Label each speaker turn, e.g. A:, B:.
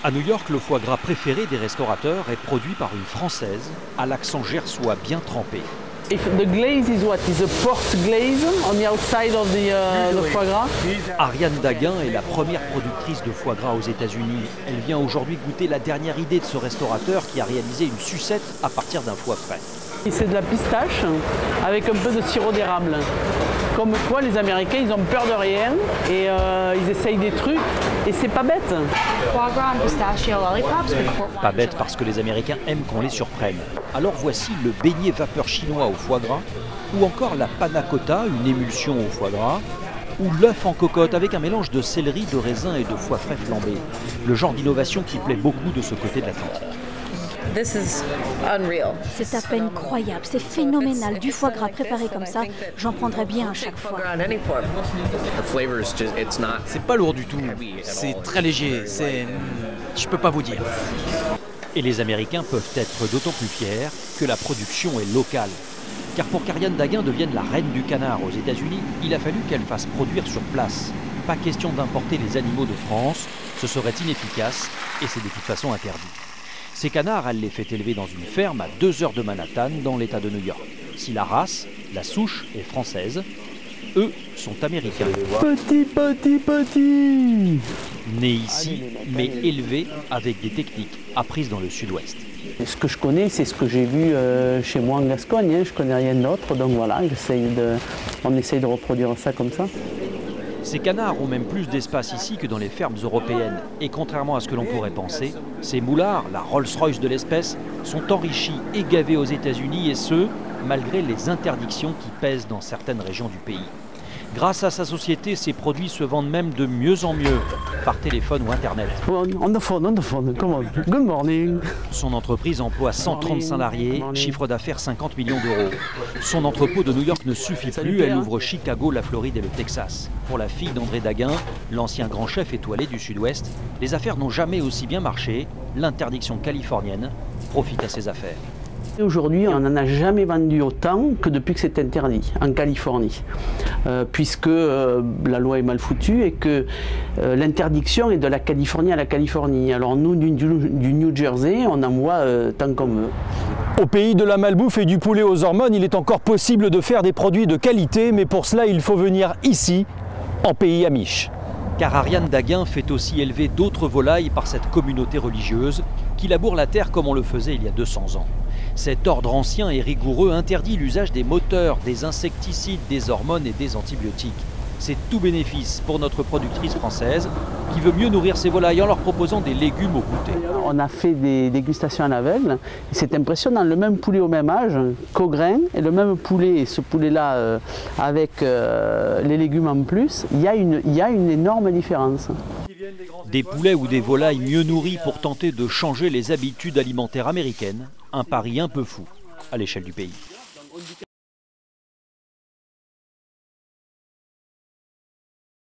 A: À New York, le foie gras préféré des restaurateurs est produit par une Française à l'accent gersois bien trempé.
B: If the glaze is what? Is a port glaze on the outside of the foie gras?
A: Ariane Daguin est la première productrice de foie gras aux États-Unis. Elle vient aujourd'hui goûter la dernière idée de ce restaurateur qui a réalisé une sucette à partir d'un foie frais.
B: C'est de la pistache avec un peu de sirop d'érable. Comme quoi les Américains ils ont peur de rien et ils essayent des trucs et c'est pas bête.
A: Pas bête parce que les Américains aiment qu'on les surprenne. Alors voici le beignet vapeur chinois au foie gras ou encore la panna cotta, une émulsion au foie gras, ou l'œuf en cocotte avec un mélange de céleri, de raisin et de foie frais flambé. Le genre d'innovation qui plaît beaucoup de ce côté de l'Atlantique.
C: C'est à peine croyable, c'est phénoménal. Du foie gras préparé comme ça, j'en prendrais bien à chaque fois.
D: C'est pas lourd du tout, c'est très léger, je peux pas vous dire.
A: Et les Américains peuvent être d'autant plus fiers que la production est locale. Car pour qu'Ariane Daguin devienne la reine du canard aux États-Unis, il a fallu qu'elle fasse produire sur place. Pas question d'importer les animaux de France, ce serait inefficace et c'est de toute façon interdit. Ces canards, elle les fait élever dans une ferme à 2 heures de Manhattan, dans l'État de New York. Si la race, la souche, est française, eux sont américains.
B: Petit.
A: Nés ici, mais élevés avec des techniques apprises dans le sud-ouest.
B: Ce que je connais, c'est ce que j'ai vu chez moi en Gascogne. Je connais rien d'autre, donc voilà, on essaye de reproduire ça comme ça.
A: Ces canards ont même plus d'espace ici que dans les fermes européennes. Et contrairement à ce que l'on pourrait penser, ces moulards, la Rolls-Royce de l'espèce, sont enrichis et gavés aux États-Unis, et ce, malgré les interdictions qui pèsent dans certaines régions du pays. Grâce à sa société, ces produits se vendent même de mieux en mieux, par téléphone ou Internet.
B: On the phone, come on. Good morning.
A: Son entreprise emploie 130 salariés, chiffre d'affaires 50 millions d'euros. Son entrepôt de New York ne suffit plus, elle ouvre Chicago, la Floride et le Texas. Pour la fille d'André Daguin, l'ancien grand chef étoilé du Sud-Ouest, les affaires n'ont jamais aussi bien marché. L'interdiction californienne profite à ses affaires.
B: Aujourd'hui, on n'en a jamais vendu autant que depuis que c'est interdit en Californie, puisque la loi est mal foutue et que l'interdiction est de la Californie à la Californie. Alors nous, du New Jersey, on envoie tant qu'on veut.
E: Au pays de la malbouffe et du poulet aux hormones, il est encore possible de faire des produits de qualité, mais pour cela, il faut venir ici, en pays amish.
A: Car Ariane Daguin fait aussi élever d'autres volailles par cette communauté religieuse qui laboure la terre comme on le faisait il y a 200 ans. Cet ordre ancien et rigoureux interdit l'usage des moteurs, des insecticides, des hormones et des antibiotiques. C'est tout bénéfice pour notre productrice française qui veut mieux nourrir ses volailles en leur proposant des légumes au goûter.
B: On a fait des dégustations à l'aveugle et c'est impressionnant, le même poulet au même âge qu'au grain et le même poulet, et ce poulet-là avec les légumes en plus, il y a une énorme différence.
A: Des poulets ou des volailles mieux nourris pour tenter de changer les habitudes alimentaires américaines, un pari un peu fou à l'échelle du pays.